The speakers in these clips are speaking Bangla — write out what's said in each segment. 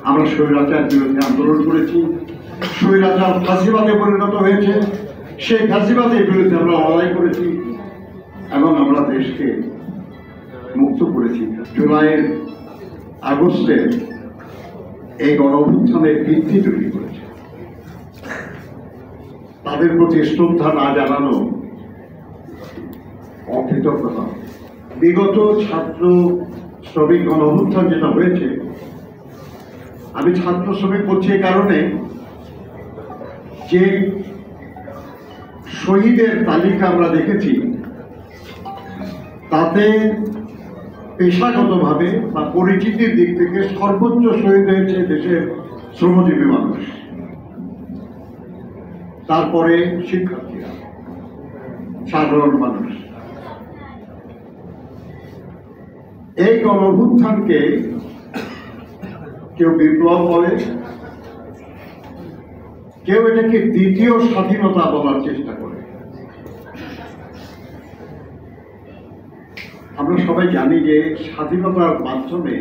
আমরা স্বৈরাচার বিরুদ্ধে আন্দোলন করেছি, স্বৈরাচার ফাঁসিবাদে পরিণত হয়েছে, সেই ফাঁসিবাদের বিরুদ্ধে আমরা লড়াই করেছি এবং আমরা দেশকে মুক্ত করেছি। জুলাইয়ের আগস্টে এই গণঅভ্যুত্থানের ভিত্তি তৈরি করেছে। তাদের প্রতি শ্রদ্ধা না জানানো অকৃতজ্ঞতা। বিগত ছাত্র শ্রমিক গণঅভ্যুত্থান যেটা হয়েছে, আমি ছাত্র শ্রমিক বলছি এই কারণে যে শহীদের তালিকা আমরা দেখেছি, তাতে পেশাগতভাবে বা পরিচিতির দিক থেকে সর্বোচ্চ শহীদ হয়েছে দেশের শ্রমজীবী মানুষ, তারপরে শিক্ষার্থীরা, সাধারণ মানুষ। এই গণঅভ্যুত্থানকে কেউ বিপ্লব বলে, কেউ এটাকে দ্বিতীয় স্বাধীনতা বলার চেষ্টা করে। আমরা সবাই জানি যে স্বাধীনতার মাধ্যমে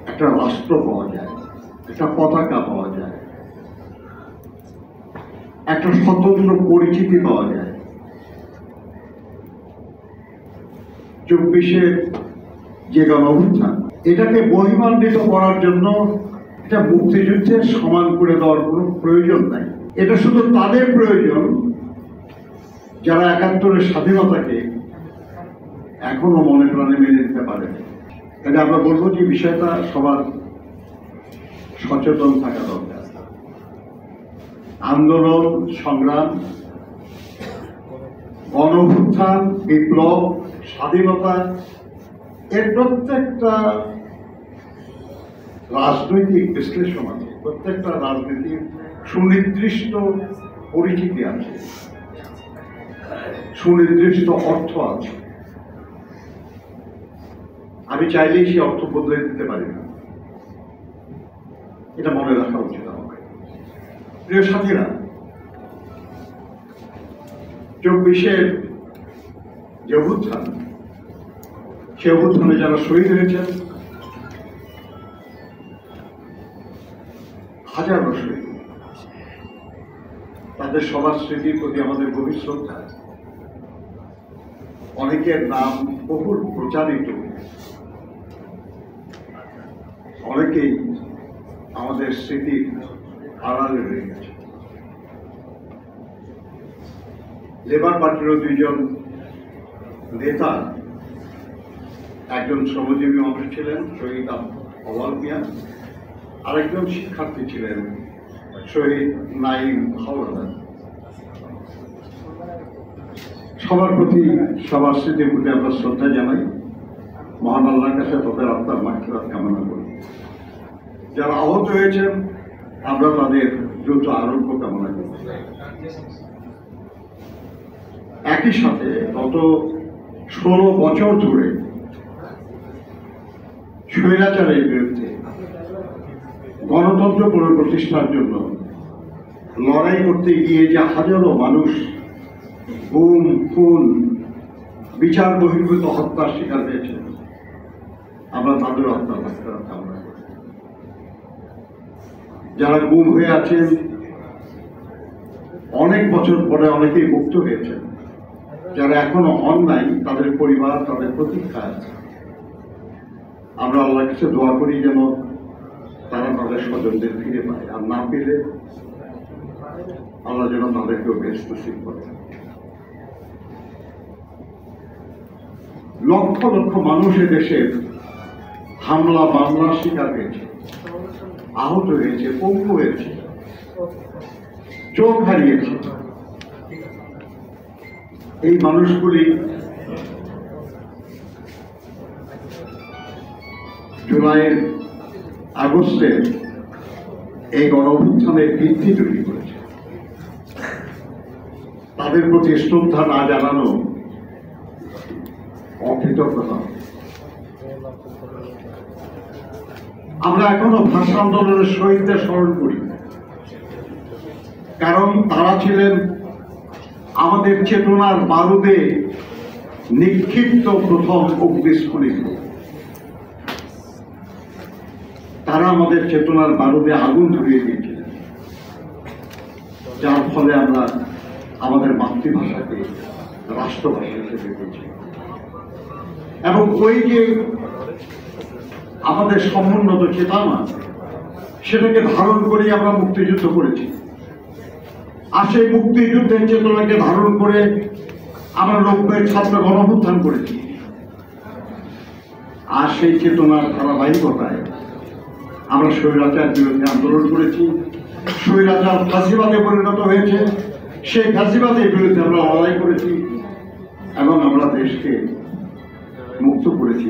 একটা রাষ্ট্র পাওয়া যায়, একটা পতাকা পাওয়া যায়, একটা স্বতন্ত্র পরিচিতি পাওয়া যায়। 24-এর যে গণঅভ্যুত্থান, এটাকে বহিমান্বিত করার জন্য এটা মুক্তিযুদ্ধের সমান করে দেওয়ার কোনো প্রয়োজন নাই। এটা শুধু তাদের প্রয়োজন যারা 71-এর স্বাধীনতাকে এখনো মনে প্রাণে মেনে নিতে পারে। তাহলে আমরা বলবো যে বিষয়টা সবার সচেতন থাকা দরকার। আন্দোলন, সংগ্রাম, গণঅভ্যুত্থান, বিপ্লব, স্বাধীনতা, এর প্রত্যেকটা রাজনৈতিক বিশ্লেষণ আছে, প্রত্যেকটা রাজনীতির সুনির্দিষ্ট পরিচিতি আছে, সুনির্দিষ্ট অর্থ আছে। আমি চাইলেই সে অর্থ বদলে দিতে পারি না, এটা মনে রাখা উচিত আমাদের। প্রিয় সাথীরা, 24-এর যে অভ্যুত্থান, সে অভ্যুত্থানে যারা শহীদ হয়েছেন, হাজারো শহীদ, তাদের সবার স্মৃতির প্রতি আমাদের গভীর শ্রদ্ধা। অনেকের নাম বহুল প্রচারিত, অনেকেই আমাদের স্মৃতির আড়ালে রয়ে গেছে। লেবার পার্টিরও 2জন নেতা, একজন শ্রমজীবী মানুষ ছিলেন শহীদ আওয়াল মিয়া, আরেকজন শিক্ষার্থী ছিলেন শহীদ নাইম হাওলাদার। সবার প্রতি, সবার স্মৃতির প্রতি আমরা শ্রদ্ধা জানাই। মহান আল্লাহর কাছে তাদের আত্মার মাগফিরাত কামনা করি। যারা আহত হয়েছেন, আমরা তাদের দ্রুত আরোগ্য কামনা করি। একই সাথে গত 16 বছর ধরে স্বৈরাচারের বিরুদ্ধে গণতন্ত্র পুনঃপ্রতিষ্ঠার জন্য লড়াই করতে গিয়ে যে হাজারো মানুষ গুম, খুন, বিচার বহির্ভূত হত্যার শিকার হয়েছে, আমরা তাদের হত্যার মাগফিরাত কামনা করি। যারা গুম হয়ে আছেন, অনেক বছর পরে অনেকেই মুক্ত হয়েছেন, যারা এখনো হন নাই, তাদের পরিবার, তাদের প্রতীক্ষা আছে। আমরা আল্লাহর কাছে দোয়া করি যেন তারা তাদের স্বজনদের ফিরে পায়, আর না পেলে আল্লাহ যেন তাদেরকেও বেশ নসিব করে। লক্ষ লক্ষ মানুষ দেশের হামলা মামলার শিকার হয়েছে, আহত হয়েছে, পঙ্গু হয়েছে, চোখ হারিয়েছে। এই মানুষগুলি জুলাইয়ের আগস্টে এই গণঅভ্যুত্থানের ভিত্তি তৈরি করেছে। তাদের প্রতি শ্রদ্ধা না জানানো অকৃতজ্ঞতা। আমরা এখনো ভাষা আন্দোলনের শহীদদের স্মরণ করি, কারণ তারা ছিলেন আমাদের চেতনার বারুদে নিক্ষিপ্ত প্রথম অগ্নিস্ফুলিত। তারা আমাদের চেতনার বারুদে আগুন ধরিয়ে দিয়েছিলেন, যার ফলে আমরা আমাদের মাতৃভাষাকে রাষ্ট্রভাষা হিসেবে পেয়েছি। এবং ওই যে আমাদের সমুন্নত চেতনা, সেটাকে ধারণ করে আমরা মুক্তিযুদ্ধ করেছি। আর সেই মুক্তিযুদ্ধের চেতনাকে ধারণ করে আমরা 90-এর ছাত্র গণঅভ্যুত্থান করেছি। আর সেই চেতনার ধারাবাহিকতায় আমরা স্বৈরাচার বিরুদ্ধে আন্দোলন করেছি। স্বৈরাচার ফাঁসিবাদে পরিণত হয়েছে, সেই ফাঁসিবাদের বিরুদ্ধে আমরা লড়াই করেছি এবং আমরা দেশকে মুক্ত করেছি।